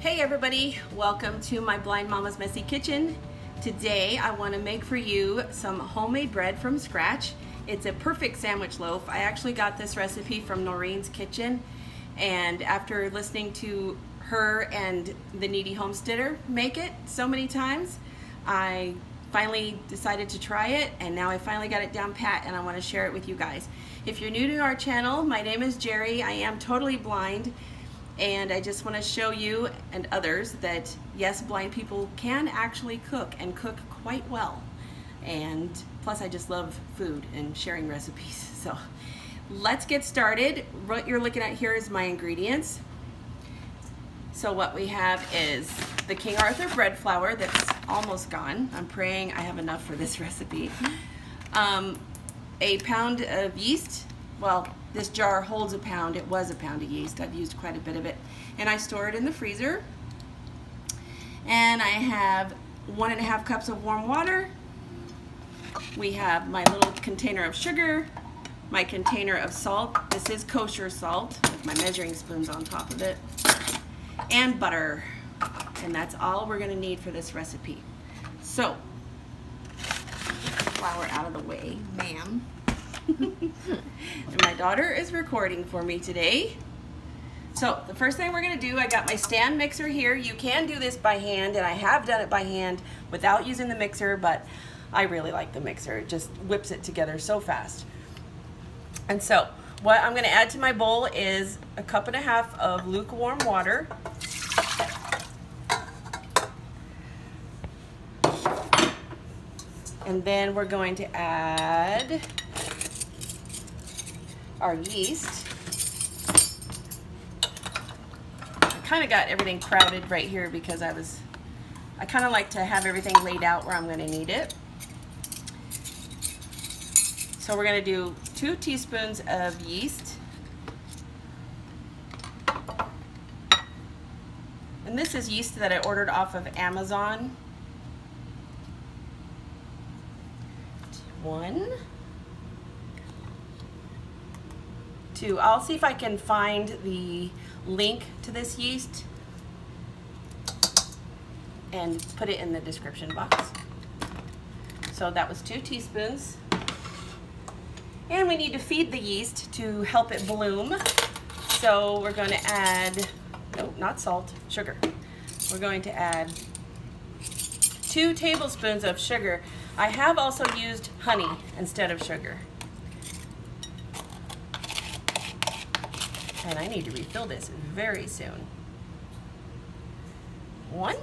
Hey everybody, welcome to my Blind Mama's Messy Kitchen. Today I want to make for you some homemade bread from scratch. It's a perfect sandwich loaf. I actually got this recipe from Noreen's kitchen, and after listening to her and the Kneady Homesteader make it so many times, I finally decided to try it, and now I finally got it down pat and I want to share it with you guys. If you're new to our channel, my name is Jerry. I am totally blind. And I just want to show you and others that yes, blind people can actually cook and cook quite well. And plus I just love food and sharing recipes. So let's get started. What you're looking at here is my ingredients. So what we have is the King Arthur bread flour that's almost gone. I'm praying I have enough for this recipe. A pound of yeast. Well, this jar holds a pound. It was a pound of yeast. I've used quite a bit of it. And I store it in the freezer. And I have 1.5 cups of warm water. We have my little container of sugar, my container of salt. This is kosher salt with my measuring spoons on top of it. And butter. And that's all we're gonna need for this recipe. So, flour out of the way, ma'am. And my daughter is recording for me today. So the first thing we're going to do, I got my stand mixer here. You can do this by hand, and I have done it by hand without using the mixer, but I really like the mixer. It just whips it together so fast. And so what I'm going to add to my bowl is 1.5 cups of lukewarm water. And then we're going to add our yeast. I kind of got everything crowded right here because I kind of like to have everything laid out where I'm going to need it. So we're going to do 2 teaspoons of yeast. And this is yeast that I ordered off of Amazon. 1, 2. I'll see if I can find the link to this yeast and put it in the description box. So that was 2 teaspoons. And we need to feed the yeast to help it bloom. So we're going to add, no, not salt, sugar. We're going to add 2 tablespoons of sugar. I have also used honey instead of sugar. And I need to refill this very soon. 1,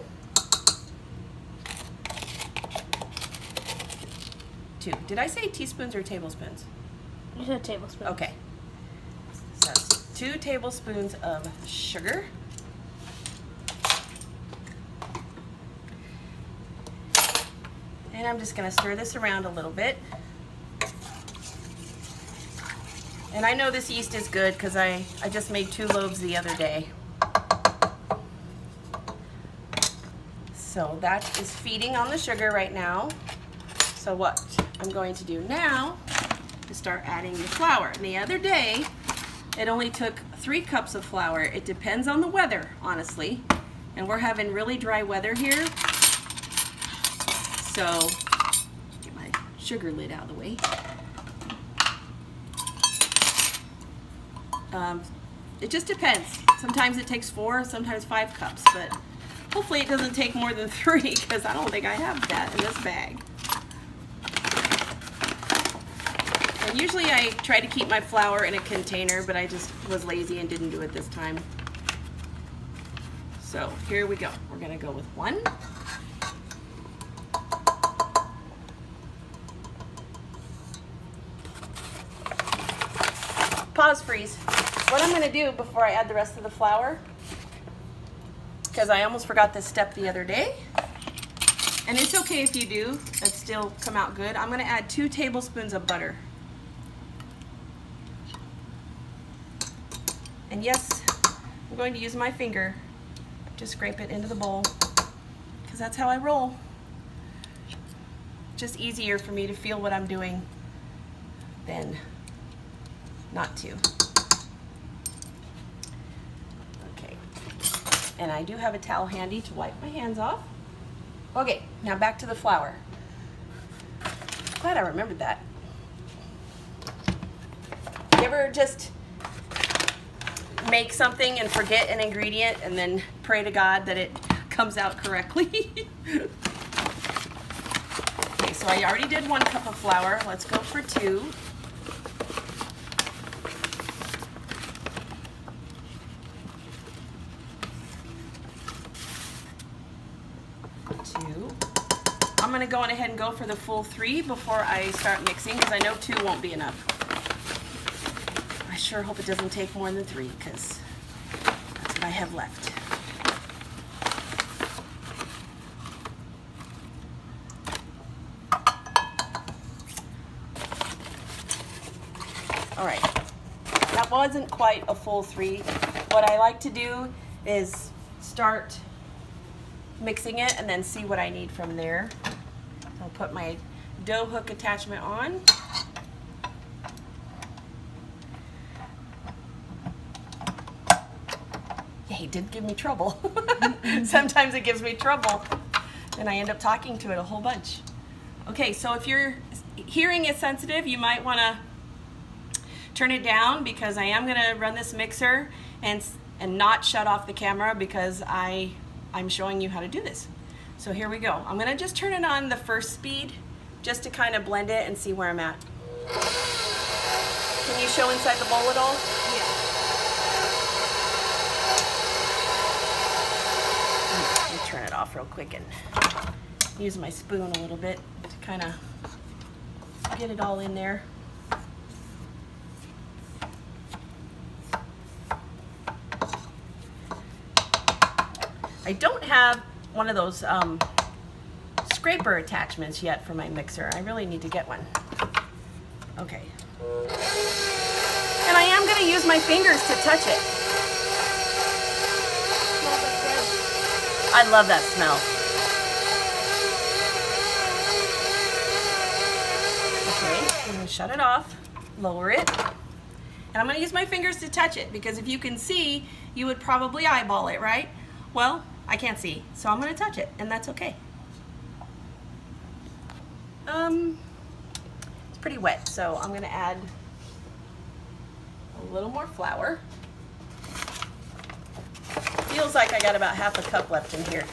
2. Did I say teaspoons or tablespoons? You said tablespoons. Okay. So that's 2 tablespoons of sugar. And I'm just going to stir this around a little bit. And I know this yeast is good because I just made 2 loaves the other day. So that is feeding on the sugar right now. So what I'm going to do now is start adding the flour. And the other day, it only took 3 cups of flour. It depends on the weather, honestly. And we're having really dry weather here. So, get my sugar lid out of the way. It just depends. Sometimes it takes 4, sometimes 5 cups, but hopefully it doesn't take more than 3 because I don't think I have that in this bag. And usually I try to keep my flour in a container, but I just was lazy and didn't do it this time. So here we go. We're going to go with 1. Pause, freeze. What I'm going to do before I add the rest of the flour, because I almost forgot this step the other day, and it's okay if you do, it still come out good. I'm going to add 2 tablespoons of butter. And yes, I'm going to use my finger to scrape it into the bowl, because that's how I roll. Just easier for me to feel what I'm doing than not to. Okay. And I do have a towel handy to wipe my hands off. Okay, now back to the flour. Glad I remembered that. You ever just make something and forget an ingredient and then pray to God that it comes out correctly? Okay, so I already did 1 cup of flour. Let's go for 2. I'm going to go on ahead and go for the full 3 before I start mixing, because I know 2 won't be enough. I sure hope it doesn't take more than 3, because that's what I have left. All right, that wasn't quite a full 3. What I like to do is start mixing it and then see what I need from there. I'll put my dough hook attachment on. Yeah, he did give me trouble. Sometimes it gives me trouble and I end up talking to it a whole bunch. Okay, so if your hearing is sensitive, you might want to turn it down, because I am going to run this mixer and not shut off the camera, because I'm showing you how to do this. So here we go. I'm gonna just turn it on the first speed just to kind of blend it and see where I'm at. Can you show inside the bowl at all? Yeah. Let me turn it off real quick and use my spoon a little bit to kind of get it all in there. I don't have one of those scraper attachments yet for my mixer. I really need to get one. Okay. And I am going to use my fingers to touch it. I love that smell. Okay, I'm going to shut it off, lower it, and I'm going to use my fingers to touch it, because if you can see, you would probably eyeball it, right? Well, I can't see, so I'm going to touch it, and that's okay. It's pretty wet, so I'm going to add a little more flour. Feels like I got about half a cup left in here.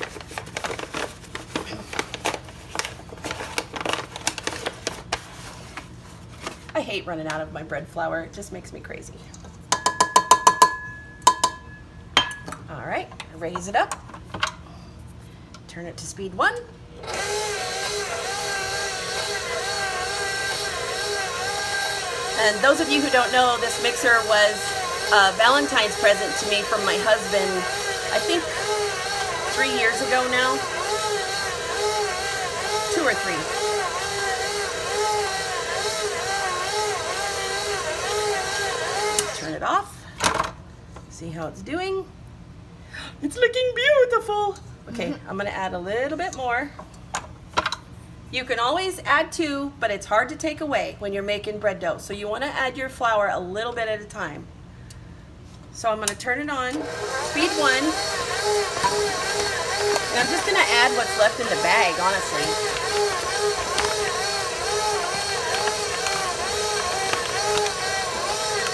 I hate running out of my bread flour. It just makes me crazy. All right, raise it up. Turn it to speed 1. And those of you who don't know, this mixer was a Valentine's present to me from my husband, I think 3 years ago now. 2 or 3. Turn it off. See how it's doing. It's looking beautiful. Okay, I'm gonna add a little bit more. You can always add 2, but it's hard to take away when you're making bread dough. So you wanna add your flour a little bit at a time. So I'm gonna turn it on, speed 1. And I'm just gonna add what's left in the bag, honestly.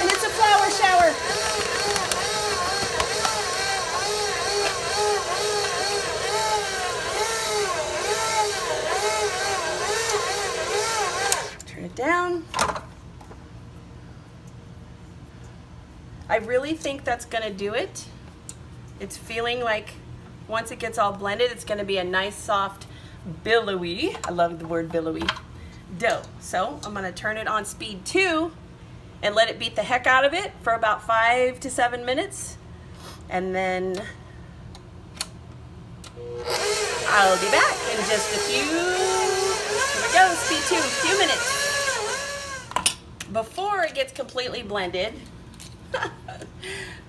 And it's a flour shower. Down. I really think that's gonna do it. It's feeling like once it gets all blended, it's gonna be a nice, soft, billowy, I love the word billowy, dough. So I'm gonna turn it on speed 2 and let it beat the heck out of it for about 5 to 7 minutes. And then I'll be back in just a few, here we go, speed 2, a few minutes. Before it gets completely blended,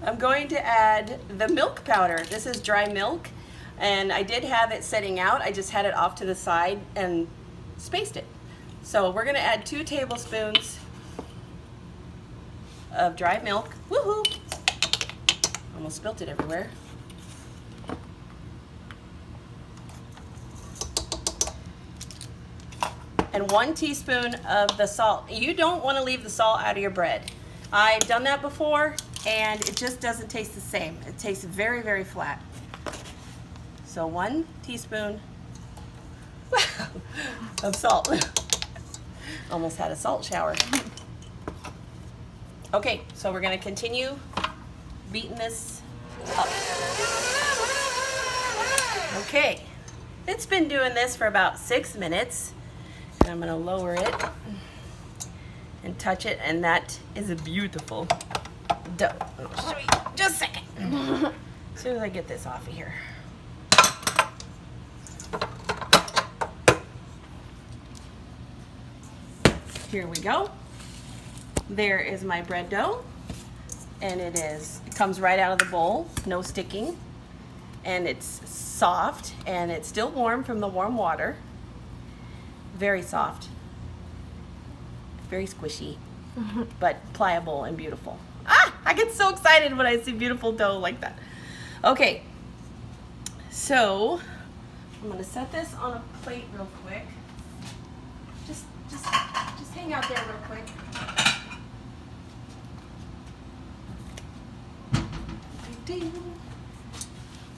I'm going to add the milk powder. This is dry milk, and I did have it setting out. I just had it off to the side and spaced it. So we're gonna add 2 tablespoons of dry milk. Woohoo! Almost spilt it everywhere. and 1 teaspoon of the salt. You don't want to leave the salt out of your bread. I've done that before and it just doesn't taste the same. It tastes very, very flat. So 1 teaspoon of salt. Almost had a salt shower. Okay, so we're going to continue beating this up. Okay, it's been doing this for about 6 minutes. And I'm going to lower it and touch it, and that is a beautiful dough. I'll show you just a second. As soon as I get this off of here. Here we go. There is my bread dough, and it comes right out of the bowl, no sticking, and it's soft, and it's still warm from the warm water. Very soft, very squishy, but pliable and beautiful. Ah, I get so excited when I see beautiful dough like that. Okay, so I'm gonna set this on a plate real quick. Just hang out there real quick.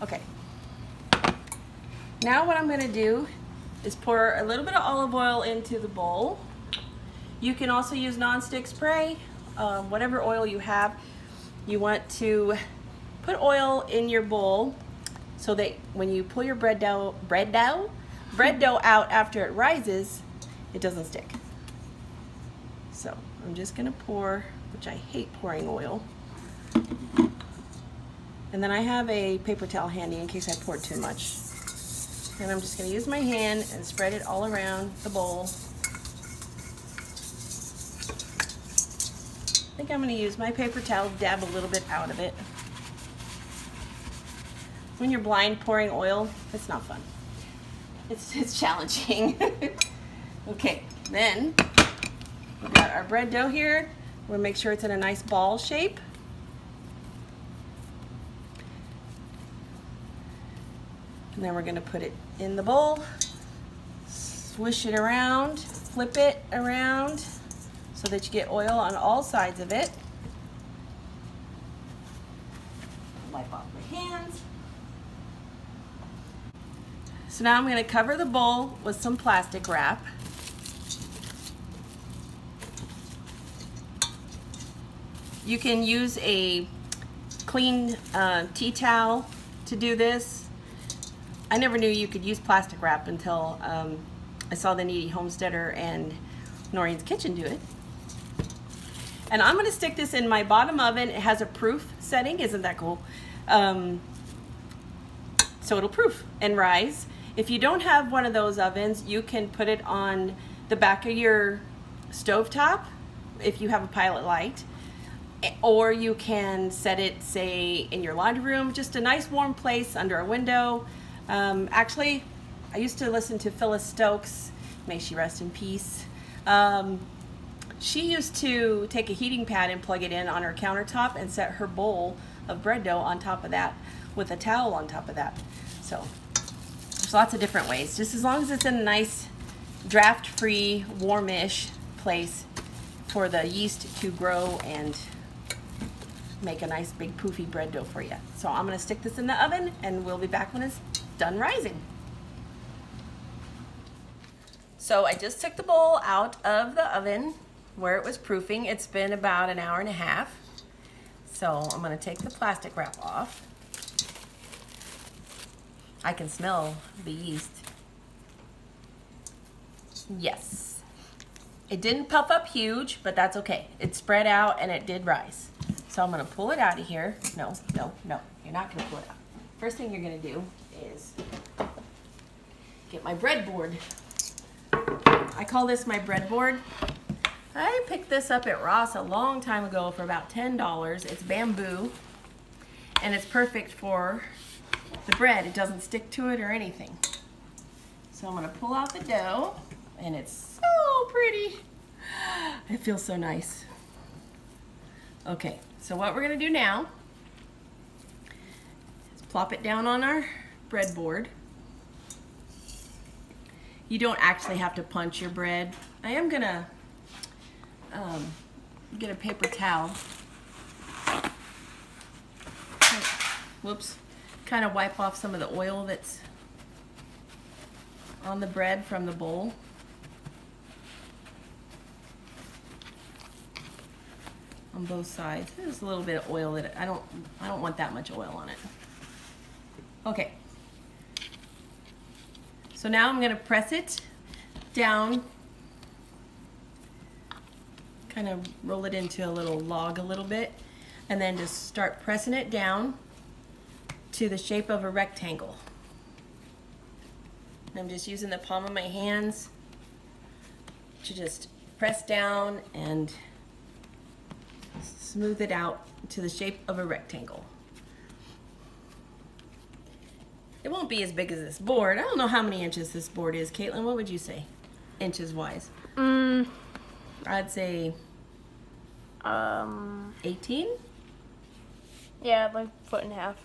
Okay. Now what I'm going to do is pour a little bit of olive oil into the bowl. You can also use nonstick spray, whatever oil you have. You want to put oil in your bowl so that when you pull your bread dough out after it rises, it doesn't stick. So I'm just going to pour, which I hate pouring oil. And then I have a paper towel handy in case I poured too much. And I'm just going to use my hand and spread it all around the bowl. I think I'm going to use my paper towel, dab a little bit out of it. When you're blind pouring oil, it's not fun. It's challenging. Okay, then we've got our bread dough here. We'll make sure it's in a nice ball shape. And then we're going to put it in the bowl, swish it around, flip it around so that you get oil on all sides of it. Wipe off my hands. So now I'm going to cover the bowl with some plastic wrap. You can use a clean tea towel to do this. I never knew you could use plastic wrap until I saw the Kneady Homesteader and Noreen's Kitchen do it. And I'm going to stick this in my bottom oven. It has a proof setting. Isn't that cool? So it'll proof and rise. If you don't have one of those ovens, you can put it on the back of your stovetop if you have a Pilot Light. Or you can set it, say, in your laundry room, just a nice warm place under a window. Actually, I used to listen to Phyllis Stokes, may she rest in peace. She used to take a heating pad and plug it in on her countertop and set her bowl of bread dough on top of that with a towel on top of that. So there's lots of different ways. Just as long as it's in a nice draft-free, warmish place for the yeast to grow and make a nice big poofy bread dough for you. So I'm going to stick this in the oven and we'll be back when it's done rising. So I just took the bowl out of the oven where it was proofing. It's been about an hour and a half. So I'm going to take the plastic wrap off. I can smell the yeast. Yes. It didn't puff up huge, but that's okay. It spread out and it did rise. So I'm going to pull it out of here. No, no, no. You're not going to pull it out. First thing you're going to do is get my breadboard. I call this my breadboard. I picked this up at Ross a long time ago for about $10. It's bamboo, and it's perfect for the bread. It doesn't stick to it or anything. So I'm going to pull out the dough, and it's so pretty. It feels so nice. Okay, so what we're going to do now is plop it down on our breadboard. You don't actually have to punch your bread. I am gonna get a paper towel. Whoops. Kind of wipe off some of the oil that's on the bread from the bowl. On both sides. There's a little bit of oil that I don't want that much oil on it. Okay. So now I'm going to press it down. Kind of roll it into a little log a little bit, and then just start pressing it down to the shape of a rectangle. I'm just using the palm of my hands to just press down and smooth it out to the shape of a rectangle. It won't be as big as this board. I don't know how many inches this board is. Caitlin, what would you say, inches wise? I'd say 18? Yeah, like 1.5 feet.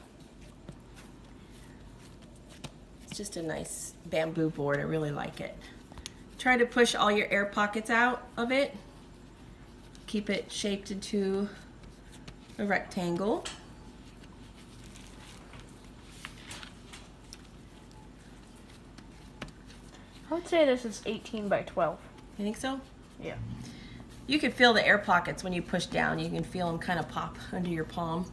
It's just a nice bamboo board. I really like it. Try to push all your air pockets out of it. Keep it shaped into a rectangle. I would say this is 18 by 12. You think so? Yeah. You can feel the air pockets when you push down. You can feel them kind of pop under your palm.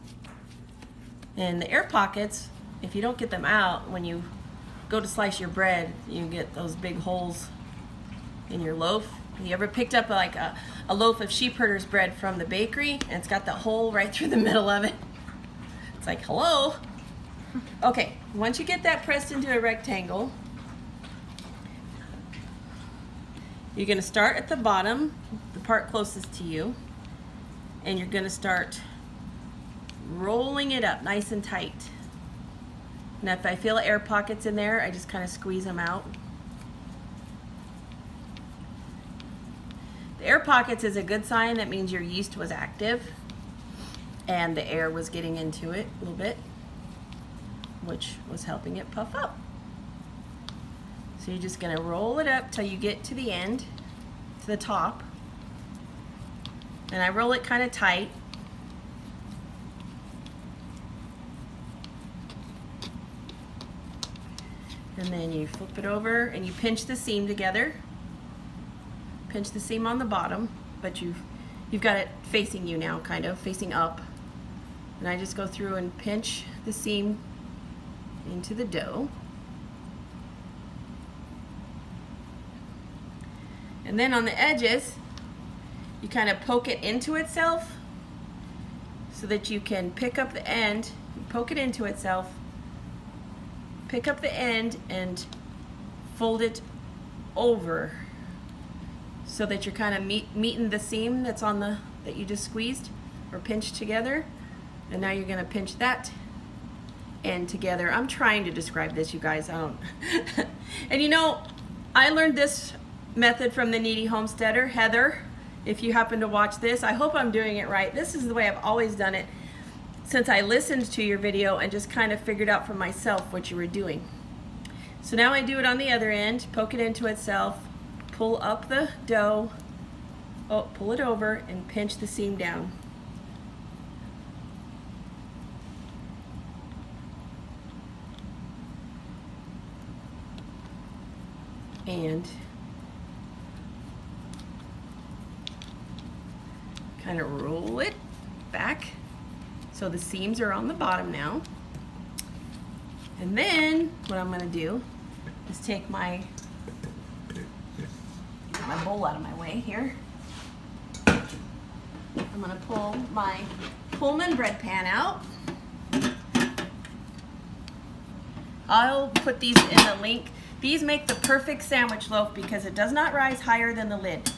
And the air pockets, if you don't get them out, when you go to slice your bread, you get those big holes in your loaf. You ever picked up like a loaf of sheep herder's bread from the bakery and it's got that hole right through the middle of it? It's like, hello? Okay, once you get that pressed into a rectangle, you're going to start at the bottom, the part closest to you, and you're going to start rolling it up nice and tight. Now if I feel air pockets in there, I just kind of squeeze them out. The air pockets is a good sign. That means your yeast was active and the air was getting into it a little bit, which was helping it puff up. So you're just going to roll it up till you get to the end, to the top. And I roll it kind of tight. And then you flip it over and you pinch the seam together. Pinch the seam on the bottom, but you've got it facing you now, kind of facing up. And I just go through and pinch the seam into the dough. And then on the edges, you kind of poke it into itself so that you can pick up the end, poke it into itself, pick up the end and fold it over so that you're kind of meeting the seam that's on the, that you just squeezed or pinched together. And now you're going to pinch that end together. I'm trying to describe this, you guys. I don't. And you know, I learned this method from the Kneady Homesteader, Heather. If you happen to watch this, I hope I'm doing it right. This is the way I've always done it since I listened to your video and just kind of figured out for myself what you were doing. So now I do it on the other end, poke it into itself, pull up the dough, pull it over and pinch the seam down. And kind of roll it back so the seams are on the bottom now. And then what I'm going to do is take my bowl out of my way here. I'm going to pull my Pullman bread pan out. I'll put these in the link. These make the perfect sandwich loaf because it does not rise higher than the lid.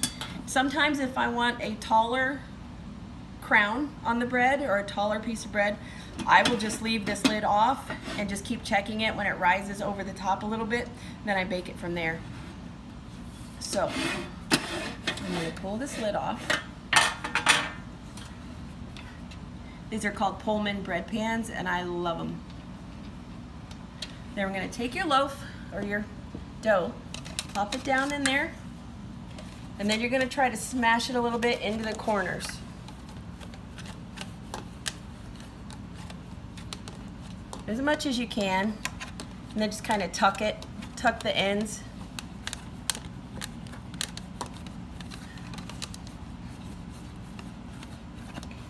Sometimes if I want a taller crown on the bread or a taller piece of bread, I will just leave this lid off and just keep checking it when it rises over the top a little bit. Then I bake it from there. So I'm going to pull this lid off. These are called Pullman bread pans and I love them. Then we're going to take your loaf or your dough Pop it down in there. And then you're going to try to smash it a little bit into the corners. As much as you can. And then just kind of tuck the ends.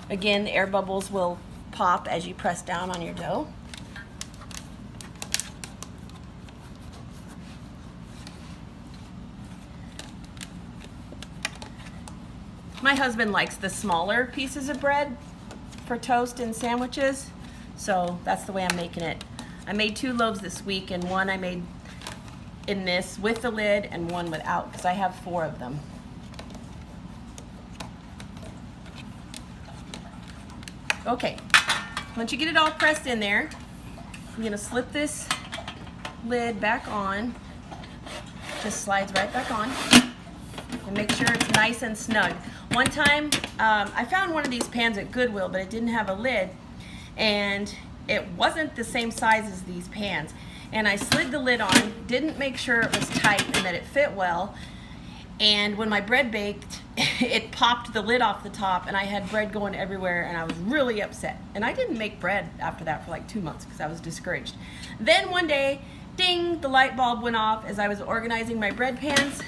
Again, the air bubbles will pop as you press down on your dough. My husband likes the smaller pieces of bread for toast and sandwiches, so that's the way I'm making it. I made 2 loaves this week, and one I made in this with the lid and one without, because I have 4 of them. Okay, once you get it all pressed in there, I'm gonna slip this lid back on. Just slides right back on. And make sure it's nice and snug. One time, I found one of these pans at Goodwill, but it didn't have a lid, and it wasn't the same size as these pans. And I slid the lid on, didn't make sure it was tight and that it fit well, and when my bread baked, it popped the lid off the top, and I had bread going everywhere, and I was really upset. And I didn't make bread after that for like 2 months because I was discouraged. Then one day, ding, the light bulb went off as I was organizing my bread pans,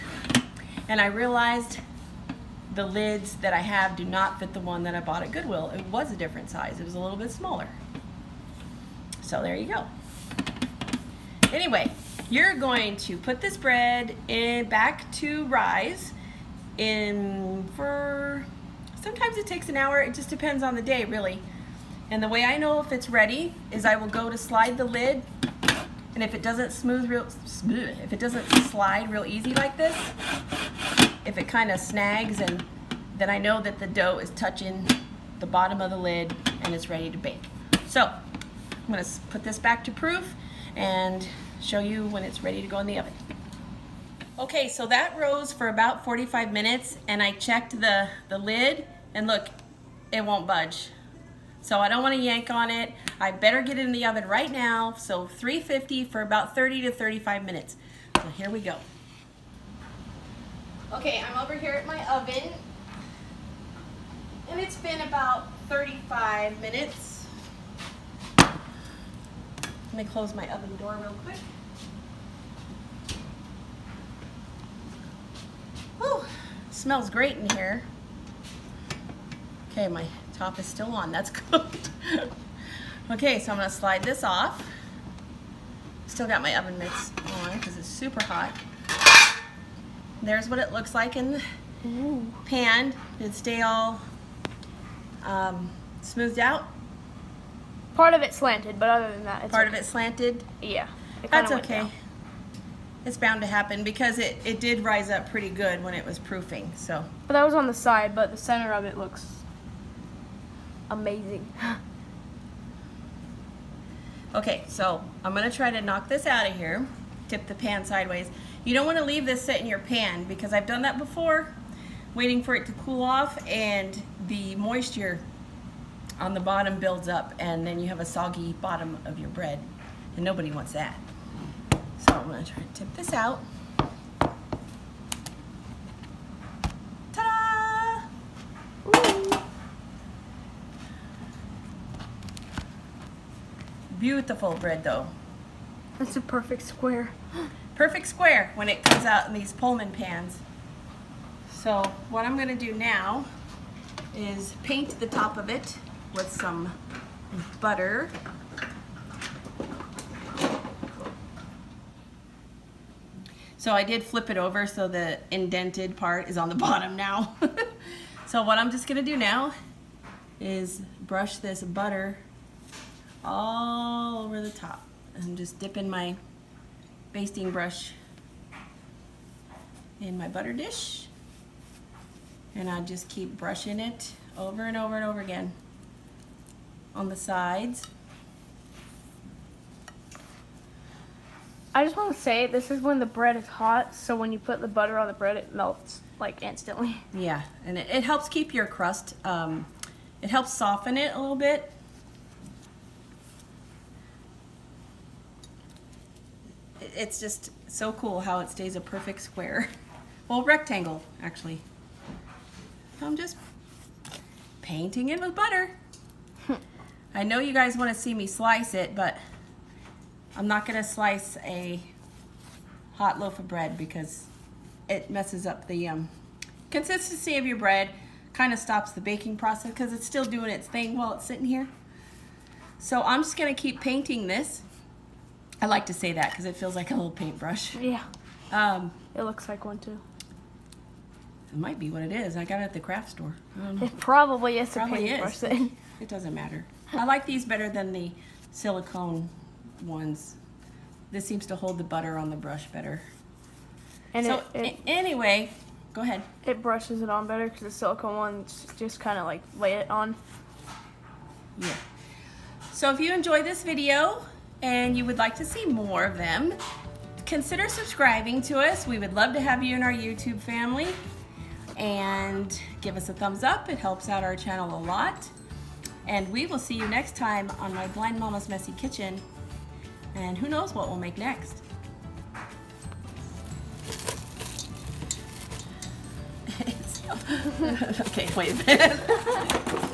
and I realized the lids that I have do not fit the one that I bought at Goodwill. It was a different size. It was a little bit smaller. So there you go. Anyway, you're going to put this bread back to rise for, sometimes it takes an hour. It just depends on the day, really. And the way I know if it's ready is I will go to slide the lid, and if it doesn't if it doesn't slide real easy like this, if it kind of snags, and then I know that the dough is touching the bottom of the lid and it's ready to bake. So I'm going to put this back to proof and show you when it's ready to go in the oven. Okay, so that rose for about 45 minutes, and I checked the lid, and look, it won't budge. So I don't want to yank on it. I better get it in the oven right now. So 350 for about 30 to 35 minutes. So here we go. Okay, I'm over here at my oven, and it's been about 35 minutes. Let me close my oven door real quick. Whew, smells great in here. Okay, my top is still on, that's good. Okay, so I'm gonna slide this off. Still got my oven mitts on because it's super hot. There's what it looks like in the pan. Did it stay all smoothed out? Part of it slanted, but other than that, it's Part okay. of it slanted? Yeah. That's okay. It's bound to happen because it did rise up pretty good when it was proofing, so. But that was on the side, but the center of it looks amazing. Okay, so I'm gonna try to knock this out of here. Tip the pan sideways. You don't want to leave this sit in your pan because I've done that before, waiting for it to cool off, and the moisture on the bottom builds up, and then you have a soggy bottom of your bread, and nobody wants that. So I'm gonna try to tip this out. Ta-da! Ooh. Beautiful bread though. That's a perfect square. Perfect square when it comes out in these Pullman pans. So what I'm gonna do now is paint the top of it with some butter. So I did flip it over so the indented part is on the bottom now. So what I'm just gonna do now is brush this butter all over the top and just dip in my basting brush in my butter dish, and I just keep brushing it over and over and over again on the sides. I just want to say, this is when the bread is hot, so when you put the butter on the bread, it melts like instantly. Yeah, and it helps keep your crust, it helps soften it a little bit. it's just so cool how it stays a perfect square. Well, rectangle, actually. I'm just painting it with butter. I know you guys want to see me slice it, but I'm not going to slice a hot loaf of bread because it messes up the consistency of your bread, kind of stops the baking process because it's still doing its thing while it's sitting here. So I'm just going to keep painting this. I like to say that because it feels like a little paintbrush. Yeah. It looks like one too. It might be what it is. I got it at the craft store. It probably is a Probably paintbrush is. then. It doesn't matter. I like these better than the silicone ones. This seems to hold the butter on the brush better. And So anyway, go ahead. it brushes it on better because the silicone ones just kind of like lay it on. Yeah. So if you enjoyed this video and you would like to see more of them, consider subscribing to us. We would love to have you in our YouTube family. And give us a thumbs up. It helps out our channel a lot. And we will see you next time on my Blind Mama's Messy Kitchen. And who knows what we'll make next. Okay, wait a minute.